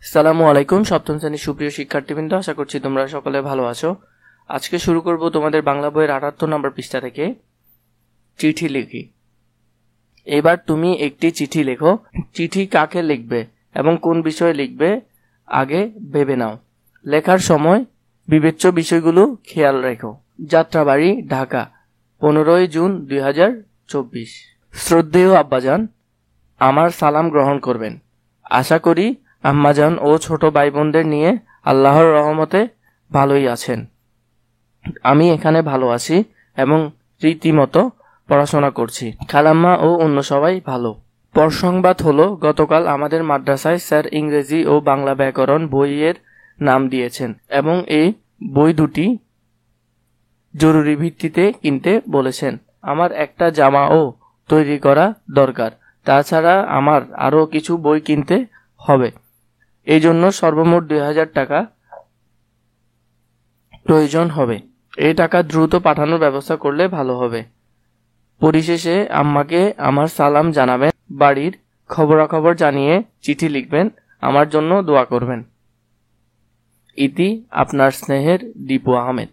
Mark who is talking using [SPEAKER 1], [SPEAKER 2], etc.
[SPEAKER 1] আসসালামু আলাইকুম। সপ্তম শ্রেণীর সুপ্রিয় শিক্ষার্থীবৃন্দ, আশা করছি তোমরা সকলে ভালো আছো। আজকে শুরু করব তোমাদের বাংলা বইয়ের ৭৮ নম্বর পৃষ্ঠা থেকে। চিঠি লিখি। এবার তুমি একটি চিঠি লেখো। চিঠি কাকে লিখবে এবং কোন বিষয়ে লিখবে আগে ভেবে নাও। লেখার সময় বিবেচ্য বিষয়গুলো খেয়াল রেখো। যাত্রাবাড়ি, ঢাকা, 15 জুন 2024। শ্রদ্ধেয় আব্বাজান, আমার সালাম গ্রহণ করবেন। আশা করি আম্মাজান ও ছোট ভাই বোনদের নিয়ে আল্লাহর রহমতে ভালোই আছেন। আমি এখানে ভালো আছি এবং রীতিমতো পড়াশোনা করছি। খালাম্মা ও অন্য সবাই ভালো। পরসংবাদ হলো, গতকাল আমাদের মাদ্রাসায় স্যার ইংরেজি ও বাংলা ব্যাকরণ বইয়ের নাম দিয়েছেন এবং এই বই দুটি জরুরি ভিত্তিতে কিনতে বলেছেন। আমার একটা জামাও তৈরি করা দরকার। তাছাড়া আমার আরও কিছু বই কিনতে হবে। এই জন্য সর্বমোট 2000 টাকা প্রয়োজন হবে। এই টাকা দ্রুত পাঠানোর ব্যবস্থা করলে ভালো হবে। পরিশেষে আম্মাকে আমার সালাম জানাবেন, বাড়ির খবরাখবর জানিয়ে চিঠি লিখবেন, আমার জন্য দোয়া করবেন। ইতি আপনার স্নেহের দীপু আহমেদ।